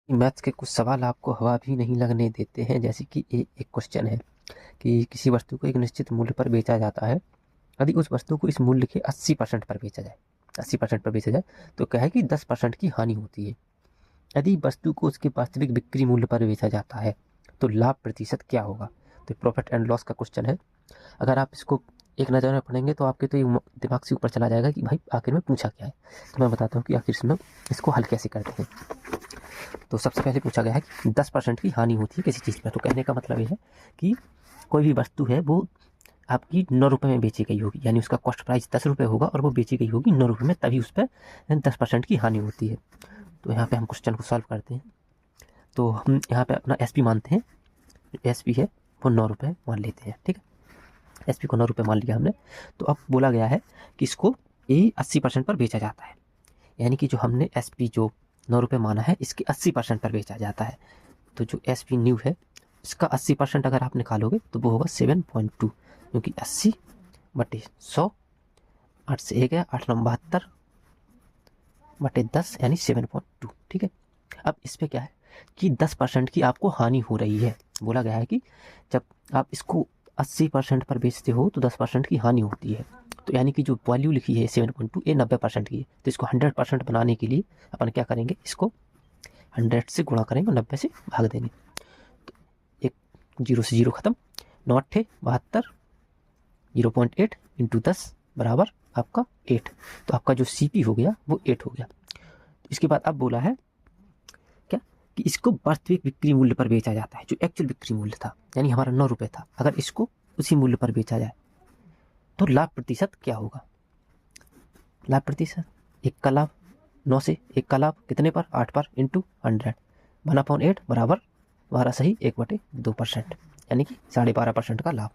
Maths के कुछ सवाल आपको हवा भी नहीं लगने देते हैं। जैसे कि एक क्वेश्चन है कि किसी वस्तु को एक निश्चित मूल्य पर बेचा जाता है, यदि उस वस्तु को इस मूल्य के 80% पर बेचा जाए, 80% पर बेचा जाए तो क्या है कि 10% की हानि होती है। यदि वस्तु को उसके वास्तविक बिक्री मूल्य पर बेचा जाता है तो लाभ प्रतिशत क्या होगा। तो प्रॉफिट एंड लॉस का क्वेश्चन है। अगर आप इसको एक नज़र में पढ़ेंगे तो आपके तो ये दिमाग से ऊपर चला जाएगा कि भाई आखिर में पूछा क्या है। तो मैं बताता हूँ कि आखिर इसमें इसको हल कैसे करते हैं। तो सबसे पहले पूछा गया है कि 10% की हानि होती है किसी चीज़ में। तो कहने का मतलब ये है कि कोई भी वस्तु है वो आपकी 9 रुपये में बेची गई होगी, यानी उसका कॉस्ट प्राइस 10 रुपये होगा और वो बेची गई होगी 9 रुपये में, तभी उस पर 10% की हानि होती है। तो यहाँ पे हम क्वेश्चन को सॉल्व करते हैं। तो हम यहाँ पे अपना SP मानते हैं, SP है वो 9 रुपये मान लेते हैं। ठीक है, SP को 9 रुपये मान लिया हमने। तो अब बोला गया है कि इसको 80% पर बेचा जाता है, यानी कि जो हमने SP जो 9 रुपये माना है इसके 80% पर बेचा जाता है। तो जो SP न्यू है इसका 80% अगर आप निकालोगे तो वो होगा 7.2, क्योंकि 80/100, 8 से 1 है 8 9 72/10 यानी 7.2। ठीक है, अब इस पर क्या है कि 10% की आपको हानि हो रही है। बोला गया है कि जब आप इसको 80% पर बेचते हो तो 10% की हानि होती है। तो यानी कि जो वैल्यू लिखी है 7.2 ये 90% की है। तो इसको 100% बनाने के लिए अपन क्या करेंगे, इसको 100 से गुणा करेंगे और 90 से भाग देंगे। तो एक 0 से 0 खत्म, 9 8 72, 0.8 इंटू 10 बराबर आपका 8। तो आपका जो CP हो गया वो 8 हो गया। इसके बाद अब बोला है क्या कि इसको वास्तविक बिक्री मूल्य पर बेचा जाता है, जो एक्चुअल बिक्री मूल्य था, यानी हमारा 9 रुपये था, अगर इसको उसी मूल्य पर बेचा जाए तो लाभ प्रतिशत क्या होगा। लाभ प्रतिशत, एक का लाभ 9 से 1 का लाभ कितने पर, 8 पर, इंटू 100 1/8 बराबर हमारा सही 1/2%, यानी कि 12.5% का लाभ।